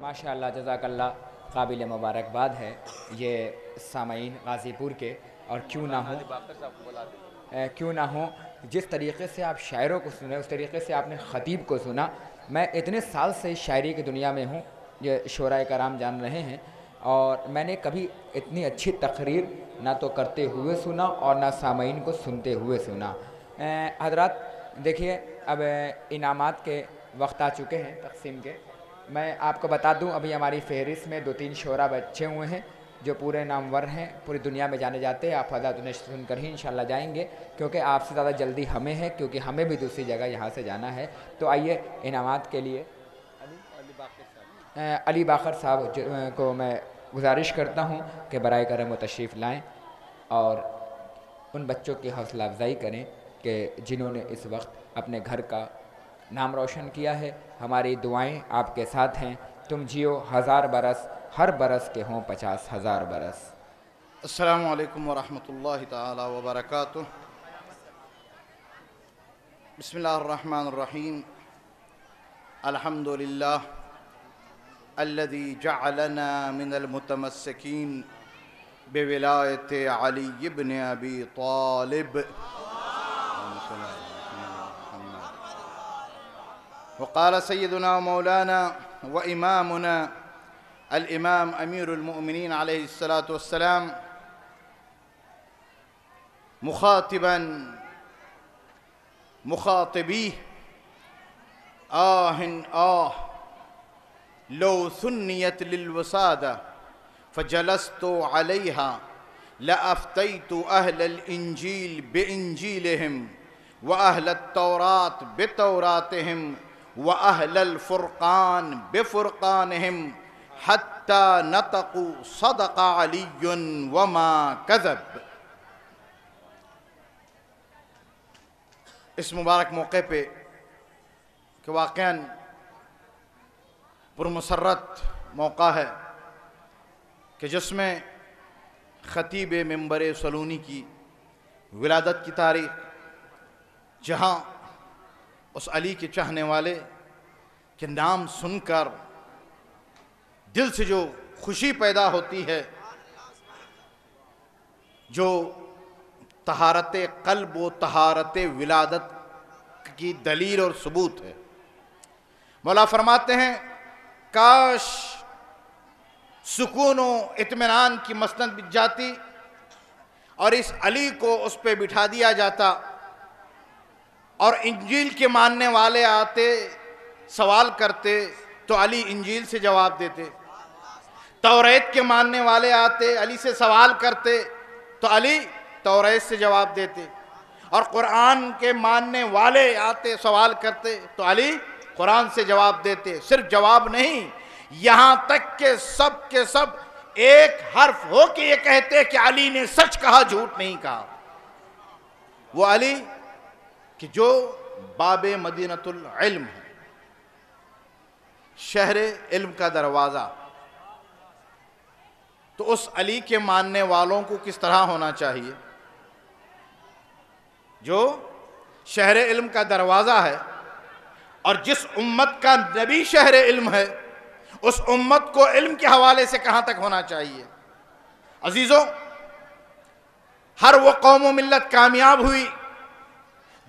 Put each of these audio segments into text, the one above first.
ماشاءاللہ، جزاک اللہ، قابل مبارکباد ہے یہ سامعین غازی پور کے، اور کیوں نہ ہوں جس طریقے سے آپ شاعروں کو سنے اس طریقے سے آپ نے خطیب کو سنا۔ میں اتنے سال سے شاعری کی دنیا میں ہوں، یہ شعراء کرام جان رہے ہیں، اور میں نے کبھی اتنی اچھی تقریر نہ تو کرتے ہوئے سنا اور نہ سامعین کو سنتے ہوئے سنا۔ حضرات دیکھیے، اب انعامات کے وقت آ چکے ہیں تقسیم کے۔ میں آپ کو بتا دوں، ابھی ہماری فہرست میں 2-3 شعراء بچے ہوئے ہیں جو پورے نامور ہیں، پوری دنیا میں جانے جاتے ہیں۔ آپ حضرات انہیں سن کر ہی انشاءاللہ جائیں گے، کیونکہ آپ سے زیادہ جلدی ہمیں ہے، کیونکہ ہمیں بھی دوسری جگہ یہاں سے جانا ہے۔ تو آئیے انعامات کے لیے علی باقر صاحب کو میں گزارش کرتا ہوں کہ برائے کرم و تشریف لائیں اور ان بچوں کی حوصلہ افزائی کریں کہ جنہوں نے اس وقت اپنے گھر کا نام روشن کیا ہے۔ ہماری دعائیں آپ کے ساتھ ہیں۔ تم جیو 1000 برس، ہر برس کے ہوں 50,000 برس۔ السلام علیکم ورحمۃ اللہ تعالی وبرکاتہ۔ بسم اللہ الرحمن الرحیم۔ الحمد للہ الذي جعلنا من المتمسکین بولایت علی بن ابی طالب، وقال سيدنا مولانا وإمامنا الإمام أمير المؤمنين عليه الصلاة والسلام مخاطبيه: لو ثنيت للوسادة فجلست عليها لأفتيت أهل الإنجيل بإنجيلهم وأهل التوراة بتوراتهم وأهل الفرقان بفرقانهم حتى نطقوا صدق علي وما كذب۔ اس مبارک موقع پہ کہ واقعاً پرمسرت موقع ہے کہ جس میں خطیب منبر سلونی کی ولادت کی تاریخ، جہاں اس علی کے چاہنے والے کے نام سن کر دل سے جو خوشی پیدا ہوتی ہے، جو طہارت قلب و طہارت ولادت کی دلیل اور ثبوت ہے، مولا فرماتے ہیں کاش سکون و اطمینان کی مسند بچ جاتی اور اس علی کو اس پہ بٹھا دیا جاتا، اور انجیل کے ماننے والے آتے سوال کرتے تو علی انجیل سے جواب دیتے، توریت کے ماننے والے آتے علی سے سوال کرتے تو علی توریت سے جواب دیتے، اور قرآن کے ماننے والے آتے سوال کرتے تو علی قرآن سے جواب دیتے۔ صرف جواب نہیں، یہاں تک کہ سب کے سب ایک حرف ہو کے یہ کہتے کہ علی نے سچ کہا، جھوٹ نہیں کہا۔ وہ علی کہ جو باب مدینۃ العلم ہے، شہر علم کا دروازہ، تو اس علی کے ماننے والوں کو کس طرح ہونا چاہیے؟ جو شہر علم کا دروازہ ہے، اور جس امت کا نبی شہر علم ہے، اس امت کو علم کے حوالے سے کہاں تک ہونا چاہیے؟ عزیزوں، ہر وہ قوم و ملت کامیاب ہوئی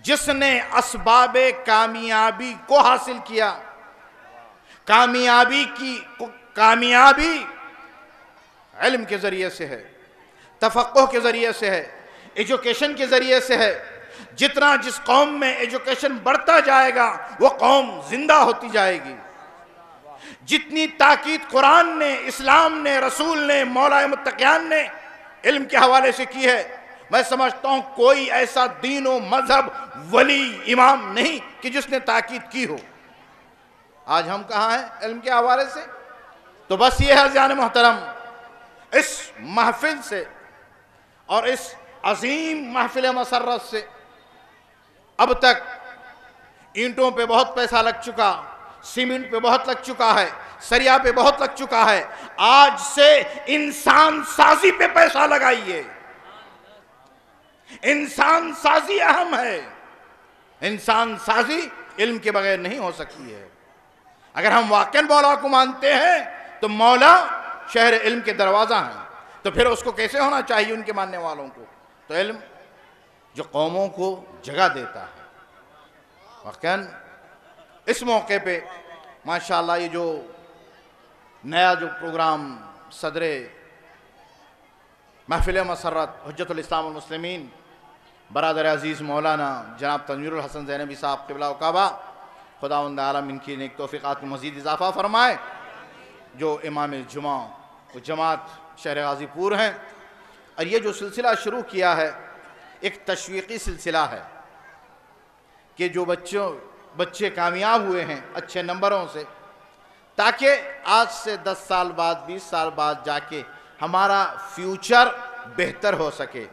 جس نے اسباب کامیابی کو حاصل کیا۔ کامیابی علم کے ذریعے سے ہے، تفقہ کے ذریعے سے ہے، ایجوکیشن کے ذریعے سے ہے۔ جتنا جس قوم میں ایجوکیشن بڑھتا جائے گا وہ قوم زندہ ہوتی جائے گی۔ جتنی تاکید قرآن نے، اسلام نے، رسول نے، مولا متقیان نے علم کے حوالے سے کی ہے، میں سمجھتا ہوں کوئی ایسا دین و مذہب، ولی، امام نہیں کہ جس نے تاکید کی ہو۔ آج ہم کہاں ہیں علم کے حوالے سے؟ تو بس یہ ہے عزیزان محترم، اس محفل سے اور اس عظیم محفل مسرت سے اب تک اینٹوں پہ بہت پیسہ لگ چکا، سیمنٹ پہ بہت لگ چکا ہے، سریا پہ بہت لگ چکا ہے، آج سے انسان سازی پہ پیسہ لگائیے۔ انسان سازی اہم ہے، انسان سازی علم کے بغیر نہیں ہو سکتی ہے۔ اگر ہم واقعاً مولا کو مانتے ہیں تو مولا شہر علم کے دروازہ ہیں، تو پھر اس کو کیسے ہونا چاہیے ان کے ماننے والوں کو؟ تو علم جو قوموں کو جگہ دیتا ہے۔ واقعاً اس موقع پہ ماشاءاللہ یہ جو نیا جو پروگرام صدر محفل مسرت حجت الاسلام والمسلمین برادر عزیز مولانا جناب تنویر الحسن زینبی صاحب قبلہ و کعبہ، خداوند عالم ان کی نیک توفیقات میں مزید اضافہ فرمائے، جو امام الجمعہ و جماعت شہر غازی پور ہیں، اور یہ جو سلسلہ شروع کیا ہے ایک تشویقی سلسلہ ہے کہ جو بچے کامیاب ہوئے ہیں اچھے نمبروں سے، تاکہ آج سے 10 سال بعد 20 سال بعد جا کے ہمارا فیوچر بہتر ہو سکے،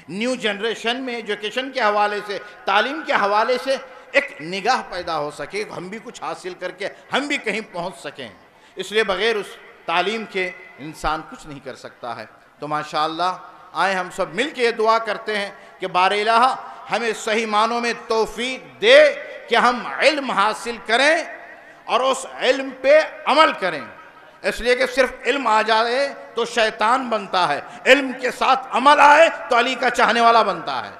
نیو جنریشن میں ایجوکیشن کے حوالے سے، تعلیم کے حوالے سے ایک نگاہ پیدا ہو سکے، ہم بھی کچھ حاصل کر کے ہم بھی کہیں پہنچ سکیں۔ اس لیے بغیر اس تعلیم کے انسان کچھ نہیں کر سکتا ہے۔ تو ماشاءاللہ آئیں ہم سب مل کے یہ دعا کرتے ہیں کہ بار الہ ہمیں صحیح معنوں میں توفیق دے کہ ہم علم حاصل کریں اور اس علم پہ عمل کریں۔ اس لیے کہ صرف علم آ جائے تو شیطان بنتا ہے، علم کے ساتھ عمل آئے تو علی کا چاہنے والا بنتا ہے۔